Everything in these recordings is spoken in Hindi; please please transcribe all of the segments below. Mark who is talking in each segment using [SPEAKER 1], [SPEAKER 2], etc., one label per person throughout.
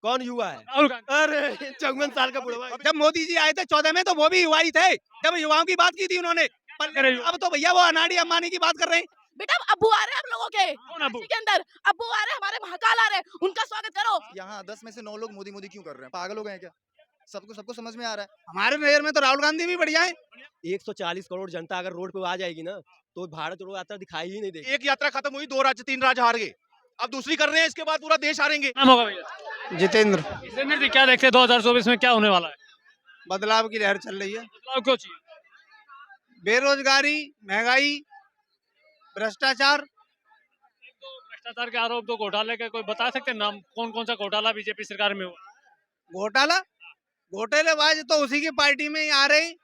[SPEAKER 1] कौन युवा है?
[SPEAKER 2] राहुल गांधी।
[SPEAKER 1] अरे 54 साल का बुढ़वा।
[SPEAKER 3] जब मोदी जी आए थे 14 में तो वो भी युवा ही थे, जब युवाओं की बात की थी उन्होंने।
[SPEAKER 2] कर रहे हो?
[SPEAKER 3] अब तो भैया वो अनाड़ी अंबानी की बात कर रहे हैं।
[SPEAKER 4] बेटा अब्बू आ रहे हैं हम लोगों के
[SPEAKER 2] कौन अब्बू?
[SPEAKER 4] के अंदर अब्बू आ रहे हैं, हमारे महाकाल आ रहे हैं, उनका स्वागत करो।
[SPEAKER 5] यहाँ 10 में से 9 लोग मोदी मोदी क्यों कर रहे हैं? पागल हो गए हैं क्या? सबको समझ में आ रहा है।
[SPEAKER 3] हमारे नजर में तो राहुल गांधी भी बढ़िया है।
[SPEAKER 1] 140 करोड़ जनता अगर रोड पे आ जाएगी ना तो भारत जोड़ो यात्रा दिखाई ही नहीं देगी।
[SPEAKER 6] एक यात्रा खत्म हुई, 2 राज्य 3 राज्य हार गए, अब दूसरी कर रहे हैं, इसके बाद पूरा देश हारेंगे।
[SPEAKER 2] नाम होगा भैया?
[SPEAKER 3] जितेंद्र।
[SPEAKER 2] जितेंद्र जी, क्या देखते हैं 2024 में क्या होने वाला है?
[SPEAKER 3] बदलाव की लहर चल रही है।
[SPEAKER 2] बदलाव क्यों चाहिए?
[SPEAKER 3] बेरोजगारी, महंगाई, भ्रष्टाचार।
[SPEAKER 2] तो भ्रष्टाचार के आरोप, तो घोटाले के कोई बता सकते हैं नाम? कौन कौन सा घोटाला बीजेपी सरकार में हुआ?
[SPEAKER 3] घोटाला, घोटालेबाज तो उसी की पार्टी में ही आ रहे हैं,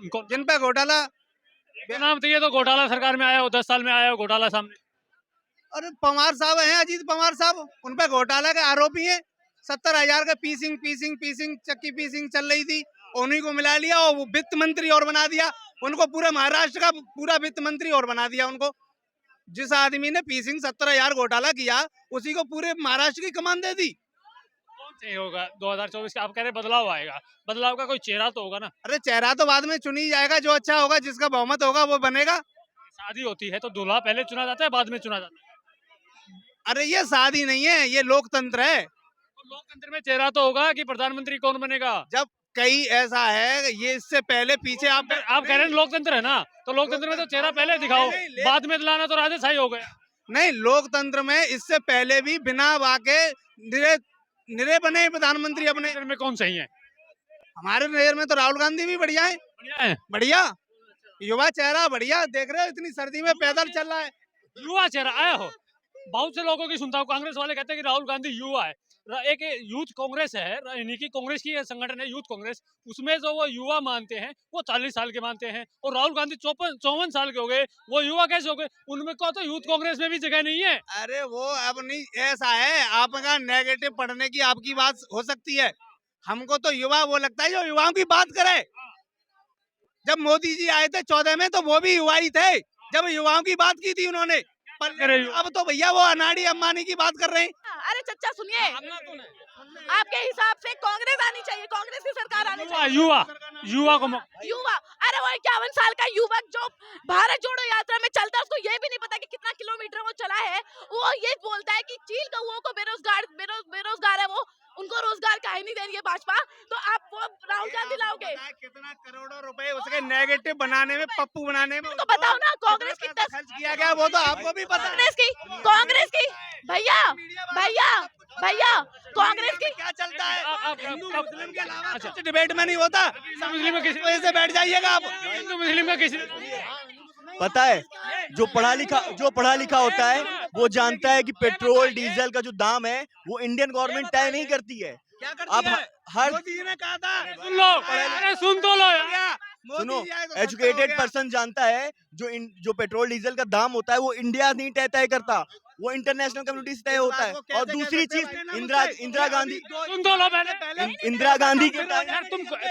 [SPEAKER 2] कौन
[SPEAKER 3] जिन पे घोटाला।
[SPEAKER 2] नाम? तो ये तो घोटाला सरकार में आया हो, 10 साल में आया हो घोटाला सामने।
[SPEAKER 3] अरे पवार साहब हैं, अजीत पवार साहब, उन पे घोटाला के आरोपी हैं। 70,000 का पीसिंग चक्की पीसिंग चल रही थी, उन्हीं को मिला लिया और वो वित्त मंत्री और बना दिया उनको। पूरे महाराष्ट्र का पूरा वित्त मंत्री और बना दिया उनको। जिस आदमी ने पीसिंग 70,000 घोटाला किया उसी को पूरे महाराष्ट्र की कमान दे दी।
[SPEAKER 2] कौन सही होगा 2024 का? आप कह रहे हैं बदलाव आएगा, बदलाव का कोई चेहरा तो होगा ना?
[SPEAKER 3] अरे चेहरा तो बाद में चुनी जाएगा, जो अच्छा होगा, जिसका बहुमत होगा वो बनेगा।
[SPEAKER 2] शादी होती है तो दूल्हा पहले चुना जाता है, बाद में चुना जाता है?
[SPEAKER 3] अरे ये शादी नहीं है, ये लोकतंत्र है।
[SPEAKER 2] तो लोकतंत्र में चेहरा तो होगा कि प्रधानमंत्री कौन बनेगा?
[SPEAKER 3] जब कई ऐसा है, ये इससे पहले पीछे आप
[SPEAKER 2] कह रहे हैं लोकतंत्र है ना, तो लोकतंत्र में तो चेहरा पहले दिखाओ, बाद में दिलाना तो राजेशाही हो गया।
[SPEAKER 3] नहीं, लोकतंत्र में इससे पहले भी बिना वाके निरे बने प्रधानमंत्री अपने।
[SPEAKER 2] में कौन सही है?
[SPEAKER 3] हमारे नजर में तो राहुल गांधी भी बढ़िया है।
[SPEAKER 2] बढ़िया है।
[SPEAKER 3] बढ़िया युवा चेहरा, बढ़िया। देख रहे हो इतनी सर्दी में पैदल चल रहा है।
[SPEAKER 2] युवा चेहरा आया हो, बहुत से लोगों की सुनता हूँ, कांग्रेस वाले कहते हैं कि राहुल गांधी युवा है। एक यूथ कांग्रेस है, यानी कि कांग्रेस की संगठन है यूथ कांग्रेस, उसमें जो वो युवा मानते हैं वो 40 साल के मानते हैं, और राहुल गांधी 54 साल के हो गए, वो युवा कैसे हो गए? उनमें को तो यूथ कांग्रेस में भी जगह नहीं है।
[SPEAKER 3] अरे वो अब नहीं, ऐसा है आपका नेगेटिव पढ़ने की आपकी बात हो सकती है। हमको तो युवा वो लगता है जो युवाओं की बात करे। जब मोदी जी आए थे 14 में तो वो भी युवा ही थे, जब युवाओं की बात की थी उन्होंने। अब तो भैया वो अनाड़ी अंबानी की बात कर रहे हैं।
[SPEAKER 4] अरे चचा सुनिए, आपके हिसाब से कांग्रेस आनी चाहिए, कांग्रेस की सरकार आनी चाहिए?
[SPEAKER 2] युवा को
[SPEAKER 4] युवा, अरे वो 51 साल का युवक जो भारत जोड़ो यात्रा में चलता है, उसको ये भी नहीं पता कि कितना किलोमीटर वो चला है। वो ये बोलता है कि चील कौओं को बेरोजगार है वो, उनको रोजगार काहे नहीं दे रही है भाजपा? तो आप वो राहुल गांधी लाओगे?
[SPEAKER 3] कितना करोड़ों रुपए उसके नेगेटिव बनाने में, पप्पू बनाने में
[SPEAKER 4] तो बताओ ना, कांग्रेस की
[SPEAKER 3] खर्च किया गया वो तो आपको भी पता है।
[SPEAKER 4] कांग्रेस की भैया भैया भैया कांग्रेस की
[SPEAKER 3] क्या चलता है हिंदू मुस्लिम के अलावा
[SPEAKER 2] अच्छा।
[SPEAKER 3] कुछ डिबेट में नहीं होता।
[SPEAKER 2] मुस्लिम में किसी
[SPEAKER 3] वजह से बैठ जाइएगा आप।
[SPEAKER 2] हिंदू मुस्लिम का किसी
[SPEAKER 1] पता है, जो पढ़ा लिखा होता है वो जानता है कि पेट्रोल डीजल का जो दाम है वो इंडियन गवर्नमेंट तय नहीं करती है।
[SPEAKER 3] क्या
[SPEAKER 1] अब हर
[SPEAKER 3] मोदी जी ने कहा था,
[SPEAKER 2] सुन लो, अरे सुन तो लो यार।
[SPEAKER 1] सुनो,
[SPEAKER 3] मोदी जी आए तो सस्ता हो
[SPEAKER 1] एजुकेटेड
[SPEAKER 3] गया।
[SPEAKER 1] पर्सन जानता है जो पेट्रोल डीजल का दाम होता है वो इंडिया नहीं तय करता, वो इंटरनेशनल कम्युनिटी से तय होता है। और दूसरी चीज, इंदिरा गांधी
[SPEAKER 2] सुन तो लो पहले।
[SPEAKER 1] इंदिरा गांधी के
[SPEAKER 2] यार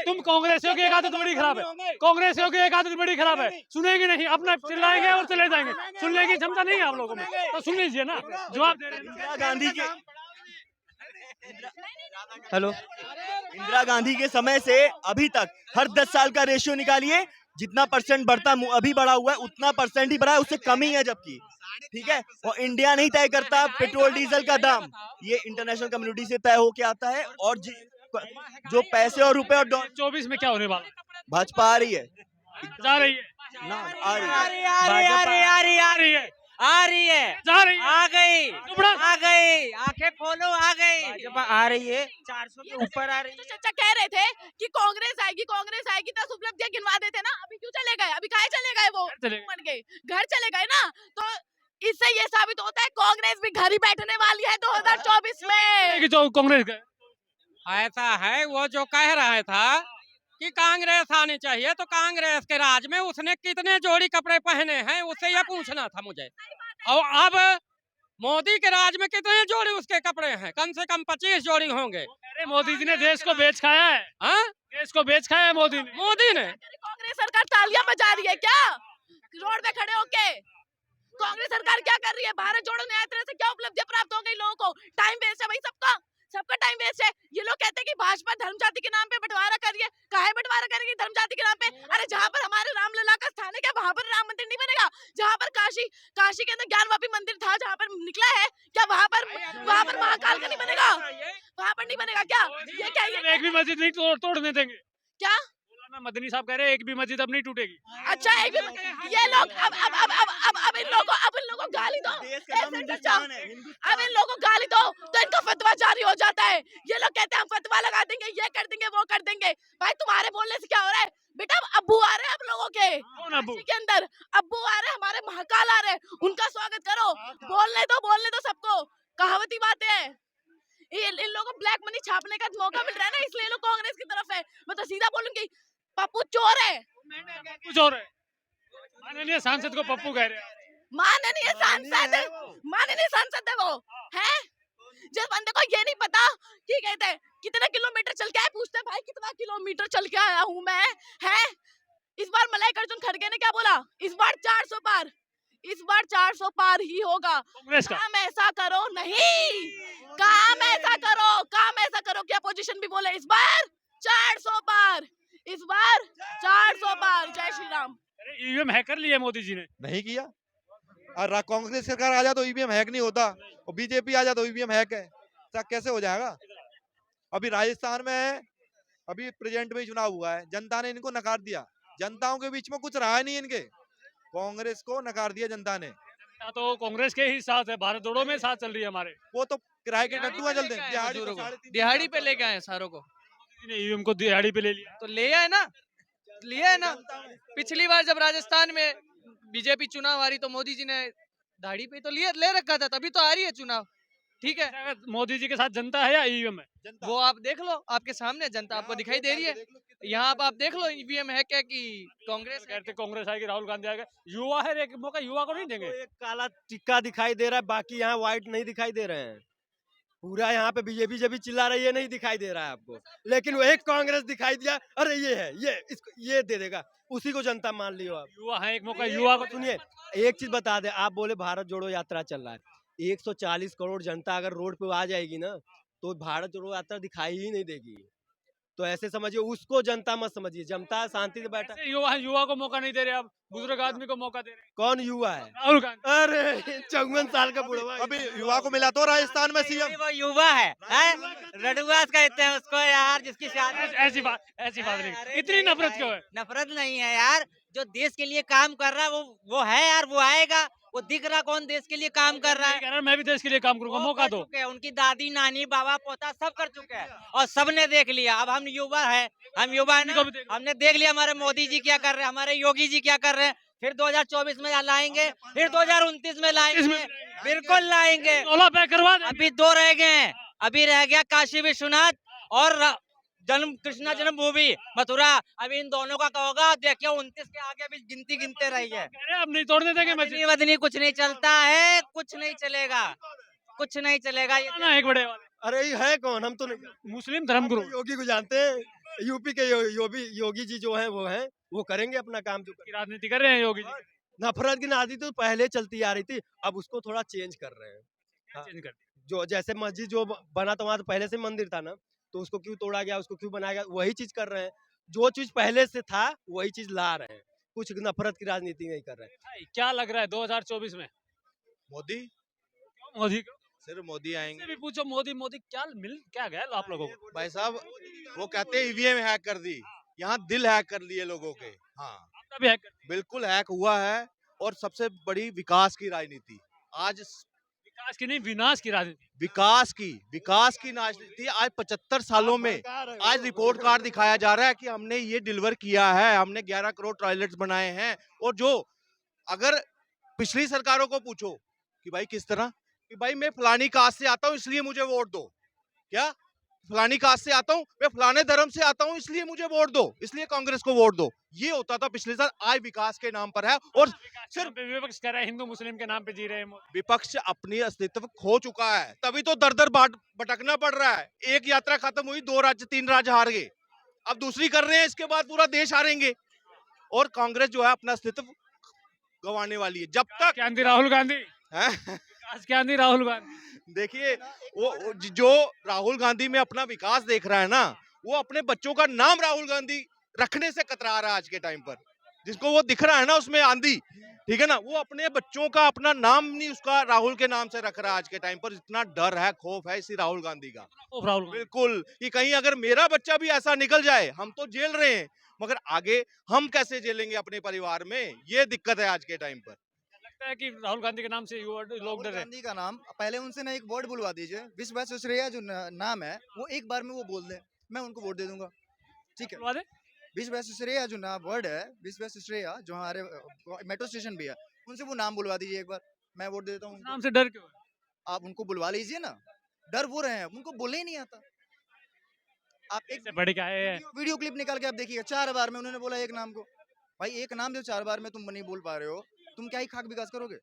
[SPEAKER 2] तुम कांग्रेसियों की एक आदत बड़ी खराब है, कांग्रेसियों की एक आदत बड़ी खराब है। सुनेंगे नहीं, अपना चिल्लाएंगे और चले जाएंगे। सुनने की क्षमता नहीं है आप लोगों में, तो सुन लीजिए ना जवाब दे रहे हैं।
[SPEAKER 1] इंदिरा गांधी के हेलो इंदिरा गांधी के समय से अभी तक हर 10 साल का रेशियो निकालिए, जितना परसेंट बढ़ता अभी बढ़ा हुआ है उतना परसेंट ही बढ़ा है, उससे कम ही है जबकि। ठीक है, और इंडिया नहीं तय करता पेट्रोल डीजल का दाम, ये इंटरनेशनल कम्युनिटी से तय होके आता है। और जो पैसे और रुपए और
[SPEAKER 2] 24 में क्या होने वाला?
[SPEAKER 1] भाजपा आ रही है
[SPEAKER 2] जा रही है
[SPEAKER 1] ना, आ रही है,
[SPEAKER 2] जा रही है जा रही है,
[SPEAKER 7] आ गई
[SPEAKER 2] चुपड़ा।
[SPEAKER 7] आ गई, आंखें खोलो, आ गई, आ रही है, 400 के ऊपर आ रही
[SPEAKER 4] तो
[SPEAKER 7] है।
[SPEAKER 4] चचा कह रहे थे कि कांग्रेस आएगी 10 उपलब्धियां गिनवा देते ना, अभी क्यों चले गए? अभी काहे चले गए? वो
[SPEAKER 2] चले गए।
[SPEAKER 4] बन गए, घर चले गए ना। तो इससे ये साबित होता है कांग्रेस भी घर ही बैठने वाली है 2024 में।
[SPEAKER 2] कि जो कांग्रेस गए
[SPEAKER 7] ऐसा है, वो जो कह रहा था कि कांग्रेस आनी चाहिए, तो कांग्रेस के राज में उसने कितने जोड़ी कपड़े पहने हैं, उससे ये पूछना था मुझे। और अब मोदी के राज में कितने जोड़ी उसके कपड़े हैं? कम से कम 25 जोड़ी होंगे।
[SPEAKER 2] अरे मोदी जी ने देश को बेच खाया है,
[SPEAKER 7] हाँ,
[SPEAKER 2] देश को बेच खाया है मोदी ने।
[SPEAKER 4] कांग्रेस सरकार तालियां बजा रही है क्या रोड पे खड़े होके? कांग्रेस सरकार क्या कर रही है? भारत जोड़ो यात्रा से क्या उपलब्धियां प्राप्त हो गई लोगों को? टाइम वेस्ट है भाई सबका। सबका टाइम वेस्ट है। ये लोग कहते हैं कि भाजपा धर्म जाति के नाम पे बंटवारा कर रही है। काहे बंटवारा करेगी धर्म जाति के नाम पे? अरे जहाँ पर हमारे रामलला का स्थान है, क्या वहां पर राम मंदिर नहीं बनेगा? जहाँ पर काशी के अंदर ज्ञानवापी मंदिर था, जहाँ पर निकला है, क्या वहां पर महाकाल का नहीं बनेगा? वहां पर नहीं बनेगा क्या? ये क्या है?
[SPEAKER 2] एक भी मस्जिद नहीं तोड़ने देंगे।
[SPEAKER 4] क्या
[SPEAKER 2] मौलाना मदनी साहब कह रहे हैं एक भी मस्जिद अब नहीं टूटेगी।
[SPEAKER 4] अच्छा एक भी ये लोग अब इन लोगों को गाली दो।
[SPEAKER 1] देश का नाम हिंदुस्तान है,
[SPEAKER 4] अब इन लोगों को गाली दो तो इनका फतवा जारी हो जाता है। ये लोग कहते हैं हम फतवा लगा देंगे, ये कर देंगे, वो कर देंगे। भाई तुम्हारे बोलने से क्या हो रहा है? बेटा अब्बू आ रहे हैं आप लोगों के
[SPEAKER 2] कौन अब्बू?
[SPEAKER 4] काशी के अंदर अब्बू आ रहे हैं, हमारे महाकाल आ रहे हैं, उनका स्वागत करो। बोलने दो सबको। कहावती बातें हैं। इन लोगों को ब्लैक मनी छापने का मौका मिल रहा है ना, इसलिए ये लोग कांग्रेस की तरफ है। मैं तो सीधा बोलूंगी पप्पू चोर है।
[SPEAKER 2] कुछ और है। माननीय सांसद को पप्पू कह रहे हैं।
[SPEAKER 4] माननीय सांसद है वो है। जिस बंदे को ये नहीं पता कि कहते हैं कितना किलोमीटर चल के आए, पूछते हैं भाई कितना किलोमीटर चल के आया हूँ मैं है। इस बार मलाइक अर्जुन खड़गे ने क्या बोला? इस बार 400 पार, इस बार 400 पार ही होगा।
[SPEAKER 2] कांग्रेस का
[SPEAKER 4] काम ऐसा करो नहीं, काम ऐसा करो कि अपोजिशन भी बोले इस बार 400 पार, इस बार 400 पार। जय श्री राम।
[SPEAKER 2] ईवीएम हैक कर लिया मोदी जी ने।
[SPEAKER 8] नहीं किया। और कांग्रेस सरकार आ जाए तो ईवीएम हैक नहीं होता, और बीजेपी आ जाए तो ईवीएम हैक है। सब कैसे हो जाएगा? अभी राजस्थान में है, अभी प्रेजेंट में चुनाव हुआ है, जनता ने इनको नकार दिया। जनताओं के बीच में कुछ रहा नहीं इनके, कांग्रेस को नकार दिया जनता ने।
[SPEAKER 2] तो कांग्रेस के ही साथ है, भारत जोड़ो में साथ चल रही है हमारे।
[SPEAKER 8] वो तो किराए के टट्टू चलते हैं।
[SPEAKER 9] दिहाड़ी पे लेके आए सारों को,
[SPEAKER 2] ईवीएम को दिहाड़ी पे ले लिया।
[SPEAKER 9] तो लिया है ना। पिछली बार जब राजस्थान में बीजेपी चुनाव आ रही तो मोदी जी ने दाढ़ी पे तो ले रखा था, तभी तो आ रही है चुनाव। ठीक है,
[SPEAKER 2] मोदी जी के साथ जनता है या ईवीएम है?
[SPEAKER 9] वो आप देख लो, आपके सामने जनता आपको दिखाई दे रही है। यहाँ आप देख लो ईवीएम है क्या कि कांग्रेस है।
[SPEAKER 2] कहते कांग्रेस आएगी, राहुल गांधी आएगा। युवा है, एक मौका युवा को नहीं देंगे।
[SPEAKER 10] एक काला टिक्का दिखाई दे रहा है, बाकी यहाँ व्हाइट नहीं दिखाई दे रहे हैं। पूरा यहाँ पे बीजेपी जब भी चिल्ला रही है नहीं दिखाई दे रहा है आपको, लेकिन वो एक कांग्रेस दिखाई दिया। अरे ये है, ये दे देगा, उसी को जनता मान लियो आप।
[SPEAKER 2] युवा है, एक मौका युवा को
[SPEAKER 10] सुनिए, एक चीज बता दे, आप बोले भारत जोड़ो यात्रा चल रहा है, 140 करोड़ जनता अगर रोड पे आ जाएगी ना तो भारत जोड़ो यात्रा दिखाई ही नहीं देगी। तो ऐसे समझिए, उसको जनता मत समझिए, जनता शांति से बैठा।
[SPEAKER 2] युवा को मौका नहीं दे रहे, अब बुजुर्ग आदमी को मौका दे रहे।
[SPEAKER 10] कौन युवा है?
[SPEAKER 2] राहुल गांधी।
[SPEAKER 10] अरे 54 साल का बुढ़वा।
[SPEAKER 8] अभी युवा को मिला तो राजस्थान में सीएम।
[SPEAKER 7] वो युवा है रडुआ कहते हैं उसको यार, जिसकी शादी।
[SPEAKER 2] ऐसी बात नहीं, इतनी नफरत क्यों है?
[SPEAKER 7] नफरत नहीं है यार, जो देश के लिए काम कर रहा है वो है यार, वो आएगा। वो दिख रहा कौन देश के लिए काम कर रहा है?
[SPEAKER 2] मैं भी देश के लिए काम करूंगा, मौका दो।
[SPEAKER 7] उनकी दादी नानी बाबा पोता सब कर चुके हैं और सबने देख लिया। अब हम युवा है, हमने देख लिया हमारे मोदी जी क्या कर रहे हैं, हमारे योगी जी क्या कर रहे हैं। फिर 2024 में लाएंगे, फिर 2029 में लाएंगे, बिल्कुल लाएंगे।
[SPEAKER 2] करवा देंगे।
[SPEAKER 7] अभी 2 रह गए हैं, अभी रह गया काशी विश्वनाथ और कृष्णा जन्मभूमि मथुरा। अभी इन दोनों का होगा, देखिए 29 के आगे अभी गिनती गिनते रहिए।
[SPEAKER 2] अब नहीं तोड़ने देंगे मस्जिद
[SPEAKER 7] वदनी, कुछ नहीं चलता है, कुछ नहीं चलेगा, कुछ नहीं चलेगा।
[SPEAKER 2] एक बड़े वाले।
[SPEAKER 10] अरे ये है कौन? हम तो नहीं,
[SPEAKER 2] मुस्लिम धर्मगुरु
[SPEAKER 10] योगी को जानते हैं। यूपी के योगी जी जो हैं वो करेंगे अपना काम। जो
[SPEAKER 2] राजनीति कर रहे हैं योगी जी।
[SPEAKER 10] नफरत की नादी तो पहले चलती आ रही थी, अब उसको थोड़ा चेंज कर रहे हैं। हाँ,
[SPEAKER 2] चेंज कर
[SPEAKER 10] जो जैसे मस्जिद जो बना था वहाँ तो पहले से मंदिर था ना, तो उसको क्यों तोड़ा गया, उसको क्यों बनाया गया, वही चीज कर रहे हैं। जो चीज पहले से था वही चीज ला रहे हैं, कुछ नफरत की राजनीति नहीं कर रहे हैं।
[SPEAKER 2] क्या लग रहा है 2024 में?
[SPEAKER 8] मोदी,
[SPEAKER 2] मोदी को
[SPEAKER 8] सिर्फ मोदी आएंगे।
[SPEAKER 2] भी पूछो, मोदी क्या गया आप लोगों को?
[SPEAKER 8] भाई साहब, वो कहते हैं ईवीएम हैक कर दी, यहाँ दिल हैक कर लिए लोगों के। हाँ,
[SPEAKER 2] भी हैक
[SPEAKER 8] बिल्कुल हैक हुआ है। और सबसे बड़ी विकास की राजनीति आज,
[SPEAKER 2] विकास की नहीं विनाश की राजनीति।
[SPEAKER 8] विकास की राजनीति आज 75 सालों में आज रिपोर्ट कार्ड दिखाया जा रहा है कि हमने ये डिलीवर किया है, हमने 11 करोड़ टॉयलेट्स बनाए हैं। और जो अगर पिछली सरकारों को पूछो कि भाई किस तरह, कि भाई मैं फलानी कास्ट से आता हूँ इसलिए मुझे वोट दो, क्या फलानी कास्ट से आता हूँ, मैं फलाने धर्म से आता हूँ इसलिए मुझे वोट दो, इसलिए कांग्रेस को वोट दो, ये होता था पिछले साल। आज विकास के नाम पर है और सिर्फ
[SPEAKER 2] विपक्ष कह रहा है हिंदू मुस्लिम के नाम पे जी रहे हैं।
[SPEAKER 8] विपक्ष अपनी अस्तित्व खो चुका है, तभी तो दर दर भटकना पड़ रहा है। एक यात्रा खत्म हुई, 2 राज्य 3 राज्य हार गए, अब दूसरी कर रहे हैं, इसके बाद पूरा देश हारेंगे। और कांग्रेस जो है अपना अस्तित्व गंवाने वाली है जब तक।
[SPEAKER 2] राहुल गांधी आज क्या नहीं राहुल गांधी।
[SPEAKER 8] देखिए जो राहुल गांधी में अपना विकास देख रहा है ना, वो अपने बच्चों का नाम राहुल गांधी रखने से कतरा रहा है आज के टाइम पर। जिसको वो दिख रहा है ना उसमें आंधी, ठीक है ना, वो अपने बच्चों का अपना नाम नहीं उसका राहुल के नाम से रख रहा है आज के टाइम पर। इतना डर है, खौफ है इसी राहुल गांधी का,
[SPEAKER 2] राहुल गांधी।
[SPEAKER 8] बिल्कुल, कि कहीं अगर मेरा बच्चा भी ऐसा निकल जाए, हम तो झेल रहे हैं मगर आगे हम कैसे झेलेंगे अपने परिवार में, ये दिक्कत है आज के टाइम पर।
[SPEAKER 2] लगता है कि राहुल गांधी के नाम से युवा लोग
[SPEAKER 5] राहुल
[SPEAKER 2] डर रहे हैं।
[SPEAKER 5] गांधी का नाम पहले उनसे ना एक वर्ड बुलवा दीजिए, विश्व सुश्रेया जो नाम है वो एक बार में वो बोल दे, मैं उनको वोट दे दूंगा। ठीक है,
[SPEAKER 2] बुलवा दे।
[SPEAKER 5] विश्व सुश्रेया जो नाम वर्ड है, विश्व सुश्रेया जो हमारे मेट्रो स्टेशन भी है, उनसे वो नाम बुलवा दीजिए एक बार, मैं वोट दे देता हूँ उनको।
[SPEAKER 2] नाम से डर क्यों है?
[SPEAKER 5] आप उनको बुलवा लीजिए ना, डर वो रहे हैं, उनको बोलने ही नहीं आता। आप एक
[SPEAKER 2] इससे बड़ी क्या है?
[SPEAKER 5] वीडियो क्लिप निकाल के आप देखिएगा, 4 बार में उन्होंने बोला एक नाम को। भाई एक नाम जो 4 बार में तुम नहीं बोल पा रहे हो, तुम क्या ही खाक विकास करोगे?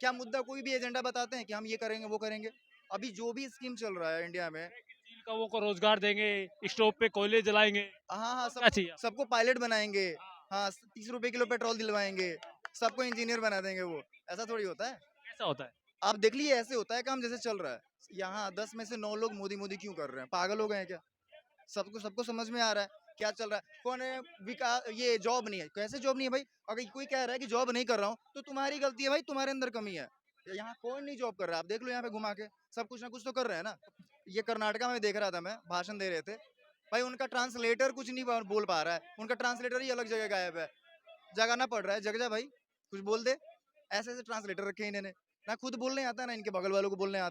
[SPEAKER 5] क्या मुद्दा कोई भी एजेंडा बताते हैं कि हम ये करेंगे वो करेंगे? अभी जो भी स्कीम चल रहा है इंडिया में,
[SPEAKER 2] कौओं को रोजगार देंगे, स्टोव पे कोयले जलाएंगे,
[SPEAKER 5] हाँ
[SPEAKER 2] क्या चाहिए?
[SPEAKER 5] सबको पायलट बनाएंगे, हाँ 30 रुपए किलो पेट्रोल दिलवाएंगे, सबको इंजीनियर बना देंगे वो। ऐसा थोड़ी होता है।
[SPEAKER 2] कैसा होता है?
[SPEAKER 5] आप देख लीजिए ऐसे होता है काम जैसे चल रहा है। यहाँ 10 में से 9 लोग मोदी मोदी क्यों कर रहे हैं? पागल हो गए हैं क्या? सबको सबको समझ में आ रहा है क्या चल रहा है। कौन है विकास, ये जॉब नहीं है, कैसे जॉब नहीं है भाई? अगर कोई कह रहा है कि जॉब नहीं कर रहा हूँ तो तुम्हारी गलती है भाई, तुम्हारे अंदर कमी है। यहाँ कोई नहीं जॉब कर रहा है, आप देख लो यहाँ पे घुमा के, सब कुछ ना कुछ तो कर रहे हैं ना। ये कर्नाटका में देख रहा था मैं, भाषण दे रहे थे भाई, उनका ट्रांसलेटर कुछ नहीं बोल पा रहा है, उनका ट्रांसलेटर ही अलग जगह गायब है, जगाना पड़ रहा है, जग जा भाई कुछ बोल दे। ऐसे ऐसे ट्रांसलेटर रखे इन्होंने, ना खुद बोलने आता ना इनके बगल वालों को बोलने आता।